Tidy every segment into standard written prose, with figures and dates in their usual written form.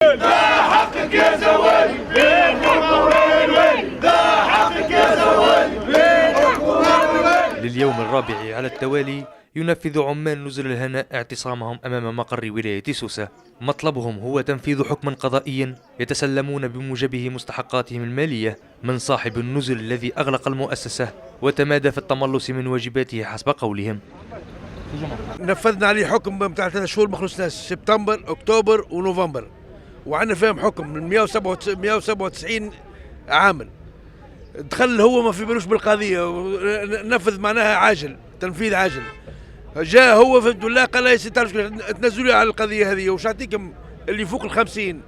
ده حقك يا زوالي، بين حقه وين وين، ده حقك يا زوالي، بين حقه وين وين. لليوم الرابع على التوالي ينفذ عمال نزل الهناء اعتصامهم أمام مقر ولاية سوسة. مطلبهم هو تنفيذ حكم قضائي يتسلمون بموجبه مستحقاتهم المالية من صاحب النزل الذي أغلق المؤسسة وتمادى في التملص من واجباته حسب قولهم. نفذنا عليه حكم بتاع 3 شهور ما خلصناش، سبتمبر اكتوبر ونوفمبر، وعندنا فيهم حكم من 197 عامل. دخل هو ما في بالوش بالقضيه، نفذ معناها عاجل، تنفيذ عاجل. جاء هو في الله قال لي تنزلوا على القضيه هذه، وش اعطيكم اللي فوق ال 50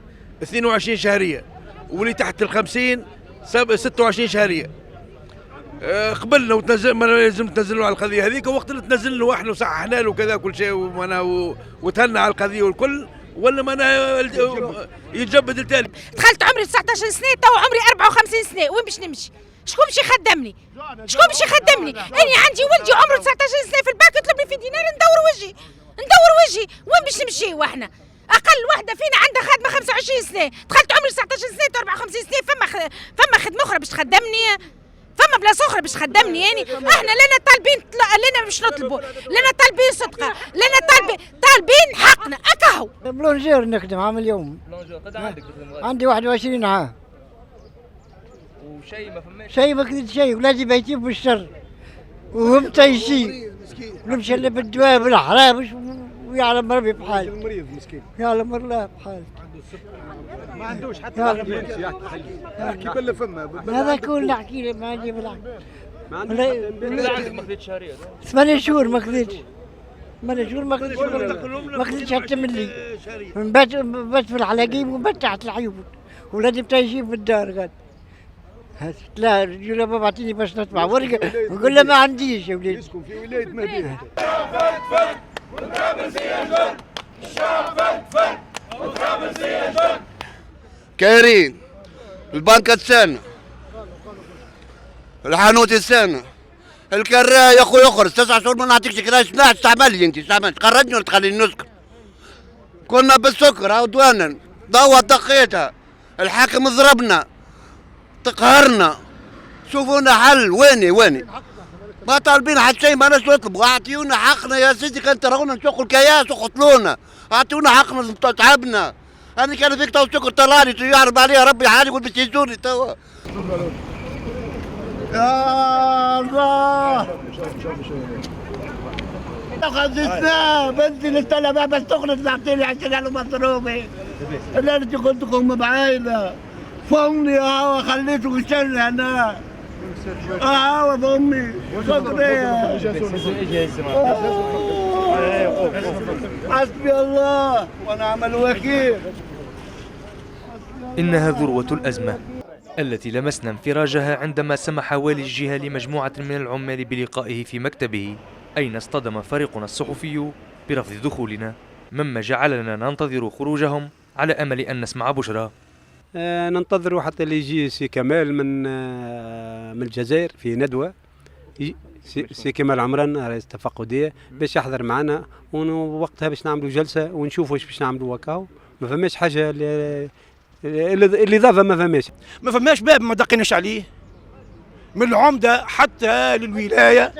22 شهريه، واللي تحت ال 50 26 شهريه. قبلنا وتنزل، ما لازم تنزلوا على القضيه هذيك، وقت اللي تنزلنا واحنا وصححنا له وكذا كل شيء، وتهنى على القضيه والكل، ولا معناها يتجبد التالي. دخلت عمري 19 سنه، تو عمري 54 سنه، وين باش نمشي؟ شكون باش يخدمني؟ شكون باش يخدمني؟ أنا عندي ولدي عمره 19 سنه في الباك يطلب لي في دينار ندور وجهي، وين باش نمشيو احنا؟ اقل وحده فينا عندها خدمه 25 سنه، دخلت عمري 19 سنه 54 سنه، فما خدمه اخرى باش تخدمني، فما بلاصه اخرى باش تخدمني. يعني احنا لنا طالبين، لنا باش نطلبوا، لنا طالبين صدقه، لنا طالبين حقنا. اكاهو بلونجير نخدم عام اليوم. قد عندك؟ عندي 21 عام. وشيء ما فماش؟ شيء ما كنت شيء، ولادي بايتين بالشر وهم طايشين، نمشي اللي بالدواء بالحرام ويعلم ربي بحال. المريض مسكين يعلم الله بحال. ما عندوش حتى يحكي بلا فما. هذا كل نحكي له، ما عندي بالحق. ما عندك ما خذيتش شهريه؟ 8 شهور ما خذيتش، 8 شهور ما خذيتش حتى ملي. بات في الحلاقيم وبات تحت العيون، ولادي بتايشين في الدار. قال لا رجل بابا اعطيني باش نطبع ورقه، نقول له ما عنديش يا وليدي. يسكن في ولايه مدينه. الشعب فد وتكمل زي الجن، الشعب فد وتكمل زي الجن. كايرين البنكة السنة، الحانوت السنة، الكراء يا اخوي اخرج 9 شهور ما نعطيكش كراش. استعمل لي انت، استعمل تخرجني ولا تخليني نسكت. كنا بالسكر او دوانا ضوء دقيتها، الحاكم ضربنا تقهرنا، شوفونا حل. ويني ما طالبين حتى شيء، ما ناش نطلبوا. اعطيونا حقنا يا سيدي، كان ترونا نسوقوا الكياس وقتلونا. اعطيونا حقنا تعبنا. انا كان فيك تو سكر طلالي يعرف عليها ربي حالي يقول باش يزورني توا. يا الله خذتنا بنتي للطلبة بس تخرج تعطيني عشان قالوا مضروبة. انا اللي قلت لكم بعائلة فمي هوا خليته يشتري انا هوا بامي شكرا. حسبي الله ونعم الوكيل. إنها ذروة الأزمة التي لمسنا انفراجها عندما سمح والي الجهة لمجموعة من العمال بلقائه في مكتبه، أين اصطدم فريقنا الصحفي برفض دخولنا، مما جعلنا ننتظر خروجهم على أمل أن نسمع بشرى. ننتظروا حتى اللي يجي سي كمال من الجزائر في ندوه، سي كمال عمران رئيس التفقديه باش يحضر معنا، ووقتها باش نعملوا جلسه ونشوفوا واش باش نعملوا. وكاو ما فماش حاجه الاضافه، ما فماش باب ما دقيناش عليه، من العمده حتى للولايه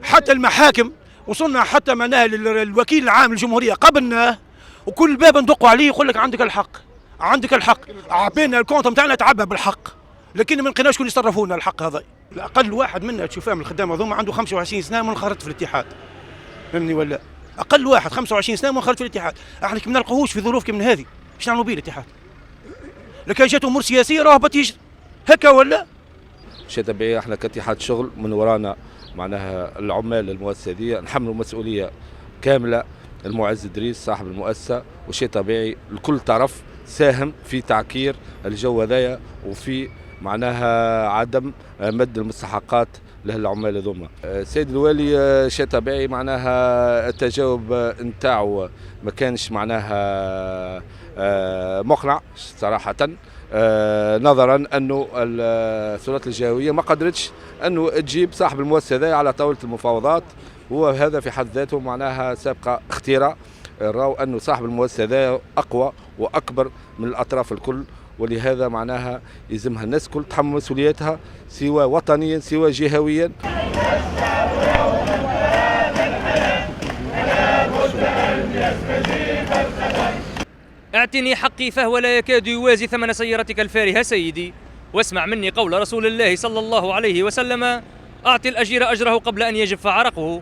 حتى المحاكم، وصلنا حتى معناها للوكيل العام للجمهوريه قبلنا، وكل باب ندقوا عليه يقول لك عندك الحق عندك الحق. عبينا الكونت نتاعنا تعبى بالحق، لكن ما لقيناش شكون يصرفونا الحق هذا. اقل واحد منا تشوفها من الخدامه هذوما عنده 25 سنه منخرط في الاتحاد، فهمني ولا؟ اقل واحد 25 سنه منخرط في الاتحاد. احنا كي ما نلقاوهوش في ظروف كيما هذه باش نعملوا به الاتحاد؟ لكن جات امور سياسيه راه بتيجي هكا ولا؟ شيء طبيعي. احنا كاتحاد شغل من ورانا معناها العمال المؤسسه دي نحملوا مسؤوليه كامله. المعز ادريس صاحب المؤسسه، وشيء طبيعي الكل طرف ساهم في تعكير الجو هذايا وفي معناها عدم مد المستحقات للعمال هذوما. السيد الوالي شيء طبيعي معناها التجاوب نتاعو ما كانش معناها مقنع صراحه، نظرا انه السلطات الجهويه ما قدرتش انه تجيب صاحب المؤسسه هذايا على طاوله المفاوضات، وهذا في حد ذاته معناها سابقه اختراع راو أنه صاحب المؤسسة هذا أقوى وأكبر من الأطراف الكل، ولهذا معناها يلزمها الناس الكل تحمل مسؤولياتها سواء وطنيا سواء جهويا. اعتني حقي فهو لا يكاد يوازي ثمن سيارتك الفارهة سيدي، واسمع مني قول رسول الله صلى الله عليه وسلم: أعطي الأجير أجره قبل أن يجف عرقه.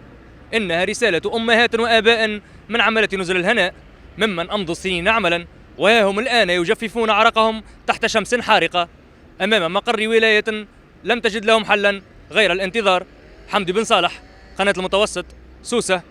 إنها رسالة أمهات وآباء من عملة نزل الهناء ممن أمضوا السنين عملا وها هم الآن يجففون عرقهم تحت شمس حارقة أمام مقر ولاية لم تجد لهم حلا غير الانتظار. حمدي بن صالح، قناة المتوسط، سوسة.